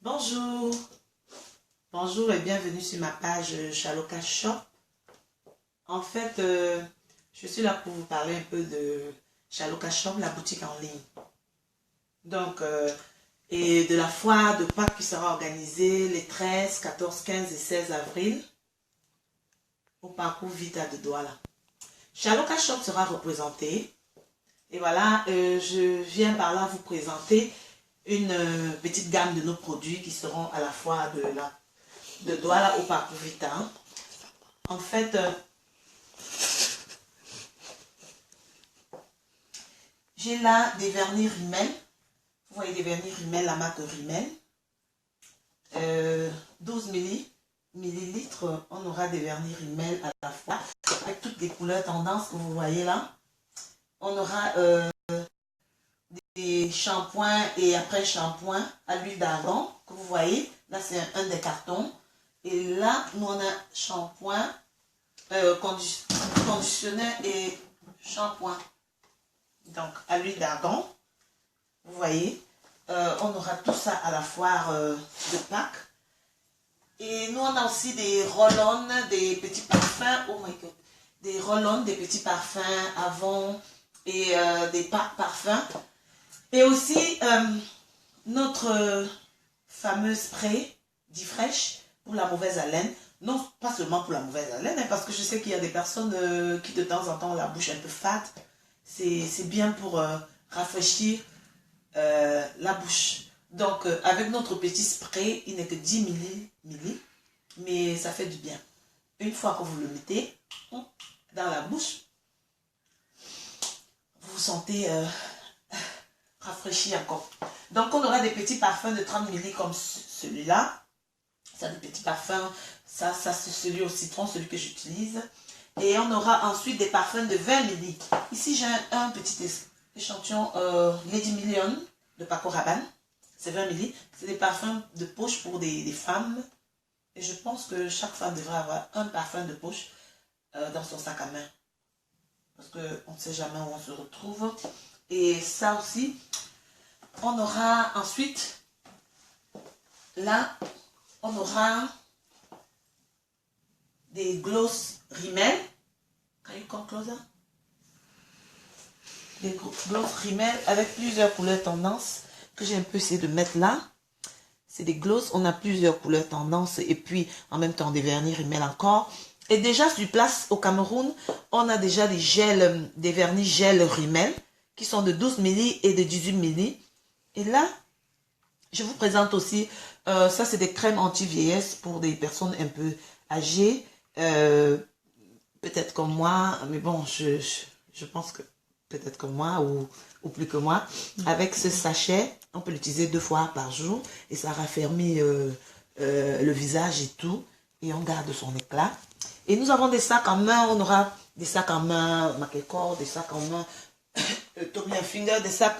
Bonjour, bonjour et bienvenue sur ma page Chaloka Shop. En fait, je suis là pour vous parler un peu de Chaloka Shop, la boutique en ligne. Donc, et de la foire de Pâques qui sera organisée les 13, 14, 15 et 16 avril au parcours Vita de Douala. Chaloka Shop sera représenté. Et voilà, je viens par là vous présenter une petite gamme de nos produits qui seront à la fois de Douala au parcours Vita. En fait, j'ai là des vernis Rimmel. Vous voyez des vernis Rimmel, la marque Rimmel. 12 millilitres, on aura des vernis Rimmel à la fois avec toutes les couleurs tendances que vous voyez là. On aura des shampoings et après shampoing à l'huile d'argan que vous voyez. Là, c'est un des cartons. Et là, nous, on a shampoing, conditionner et shampoing. Donc, à l'huile d'argan. Vous voyez. On aura tout ça à la foire de Pâques. Et nous, on a aussi des roll-on, des petits parfums. Oh my God. Des roll-on, des petits parfums avant et des parfums. Et aussi, notre fameux spray dit fraîche pour la mauvaise haleine. Non, pas seulement pour la mauvaise haleine, hein, parce que je sais qu'il y a des personnes qui de temps en temps ont la bouche un peu fade. C'est bien pour rafraîchir la bouche. Donc, avec notre petit spray, il n'est que 10 milli, mais ça fait du bien. Une fois que vous le mettez dans la bouche, vous vous sentez rafraîchi encore. Donc, on aura des petits parfums de 30 ml comme celui-là. Ça, des petits parfums. Ça c'est celui au citron, celui que j'utilise. Et on aura ensuite des parfums de 20 ml. Ici, j'ai un petit échantillon Lady Million de Paco Rabanne. C'est 20 ml. C'est des parfums de poche pour des femmes. Et je pense que chaque femme devrait avoir un parfum de poche dans son sac à main. Parce qu'on ne sait jamais où on se retrouve. Et ça aussi, on aura ensuite, là, on aura des gloss Rimmel. Can you come closer? Des gloss Rimmel avec plusieurs couleurs tendances que j'ai un peu essayé de mettre là. C'est des gloss, on a plusieurs couleurs tendances et puis en même temps des vernis Rimmel encore. Et déjà sur place au Cameroun, on a déjà des gels, des vernis gel Rimmel qui sont de 12 ml et de 18 ml. Et là, je vous présente aussi, ça c'est des crèmes anti-vieillesse pour des personnes un peu âgées, peut-être comme moi, mais bon, je pense que peut-être comme moi ou plus que moi. Avec ce sachet, on peut l'utiliser 2 fois par jour et ça raffermit le visage et tout, et on garde son éclat. Et nous avons des sacs en main, on aura des sacs en main Makecore, des sacs en main Tommy Hilfiger, des sacs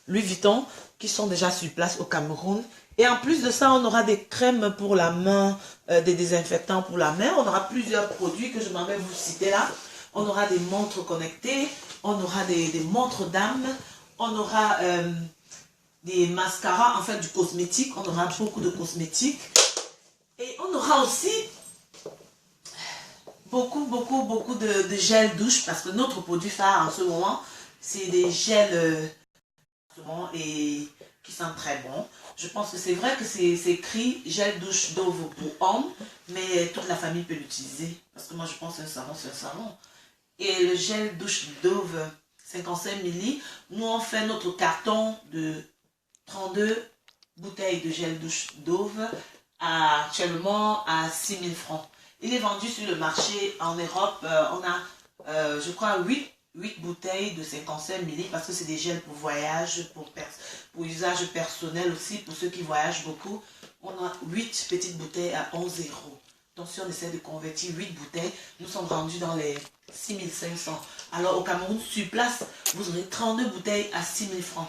Louis Vuitton qui sont déjà sur place au Cameroun. Et en plus de ça, on aura des crèmes pour la main, des désinfectants pour la main. On aura plusieurs produits que je m'en vais vous citer là. On aura des montres connectées, on aura des montres d'âme, on aura des mascaras, en fait du cosmétique. On aura beaucoup de cosmétiques. Et on aura aussi beaucoup de gel douche parce que notre produit phare en ce moment, c'est des gels et qui sentent très bon. Je pense que c'est vrai que c'est écrit gel douche Dove pour hommes, mais toute la famille peut l'utiliser parce que moi je pense qu'un savon c'est un savon. Et le gel douche Dove 55 ml, nous on fait notre carton de 32 bouteilles de gel douche Dove actuellement à 6 000 francs. Il est vendu sur le marché en Europe. On a, je crois, 8 bouteilles de 55 ml parce que c'est des gels pour voyage, pour usage personnel aussi, pour ceux qui voyagent beaucoup. On a 8 petites bouteilles à 11 €. Donc si on essaie de convertir 8 bouteilles, nous sommes rendus dans les 6 500. Alors au Cameroun, sur place, vous aurez 32 bouteilles à 6 000 francs.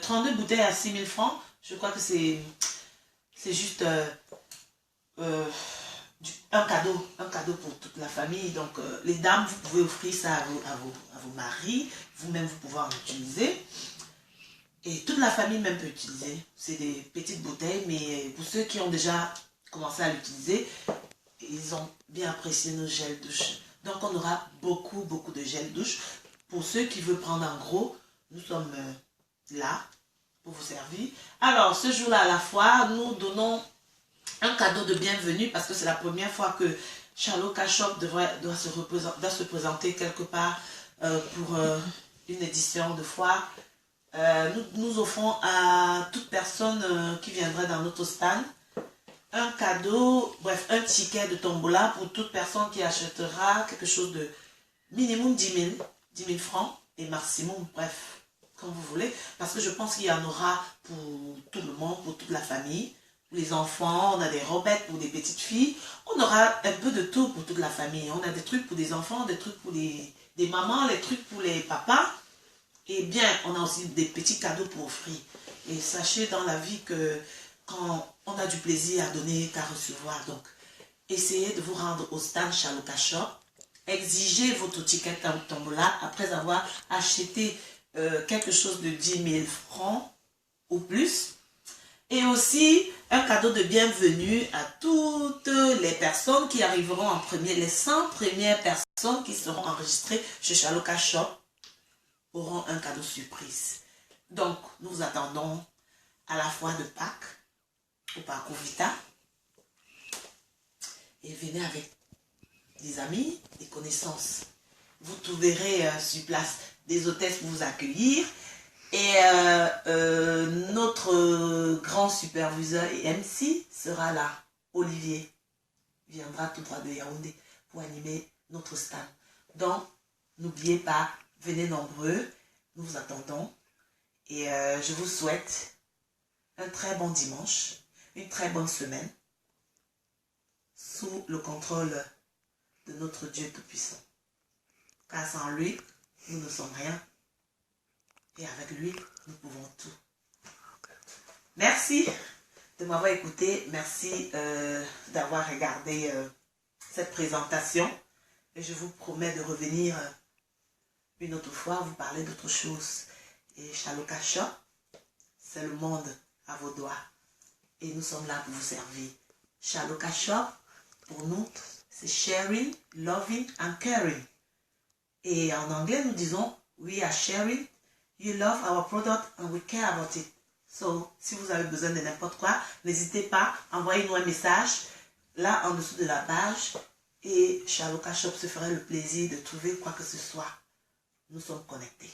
32 bouteilles à 6 000 francs, je crois que c'est juste un cadeau pour toute la famille. Donc les dames, vous pouvez offrir ça à vos maris, vous-même vous pouvez en utiliser. Et toute la famille même peut utiliser. C'est des petites bouteilles, mais pour ceux qui ont déjà commencé à l'utiliser, ils ont bien apprécié nos gels douche. Donc on aura beaucoup de gel douche. Pour ceux qui veulent prendre en gros, nous sommes là pour vous servir. Alors ce jour-là à la foire, nous donnons un cadeau de bienvenue parce que c'est la première fois que Chaloka Shop doit se présenter quelque part pour une édition de foire. Nous offrons à toute personne qui viendrait dans notre stand un cadeau, bref, un ticket de tombola pour toute personne qui achètera quelque chose de minimum 10 000 francs et maximum, bref, comme vous voulez. Parce que je pense qu'il y en aura pour tout le monde, pour toute la famille, pour les enfants, on a des robettes pour des petites filles. On aura un peu de tout pour toute la famille. On a des trucs pour des enfants, des trucs pour des mamans, des trucs pour les papas. Et bien, on a aussi des petits cadeaux pour offrir. Et sachez dans la vie que quand on a du plaisir à donner qu'à recevoir, donc essayez de vous rendre au stand Chaloka Shop, exigez votre ticket tombola après avoir acheté quelque chose de 10 000 francs ou plus. Et aussi un cadeau de bienvenue à toutes les personnes qui arriveront en premier, les 100 premières personnes qui seront enregistrées chez Chaloka Shop auront un cadeau surprise. Donc, nous vous attendons à la foire de Pâques, au parcours Vita. Et venez avec des amis, des connaissances. Vous trouverez sur place des hôtesses pour vous accueillir. Et notre grand superviseur et MC sera là. Olivier viendra tout droit de Yaoundé pour animer notre stand. Donc, n'oubliez pas, venez nombreux, nous vous attendons et je vous souhaite un très bon dimanche, une très bonne semaine sous le contrôle de notre Dieu Tout-Puissant. Car sans lui, nous ne sommes rien et avec lui, nous pouvons tout. Merci de m'avoir écouté, merci d'avoir regardé cette présentation et je vous promets de revenir une autre fois, vous parler d'autre chose. Et Chaloka Shop, c'est le monde à vos doigts. Et nous sommes là pour vous servir. Chaloka Shop, pour nous, c'est sharing, loving and caring. Et en anglais, nous disons, we are sharing, you love our product and we care about it. So, si vous avez besoin de n'importe quoi, n'hésitez pas, envoyez-nous un message, là, en dessous de la page. Et Chaloka Shop se ferait le plaisir de trouver quoi que ce soit. Nous sommes connectés.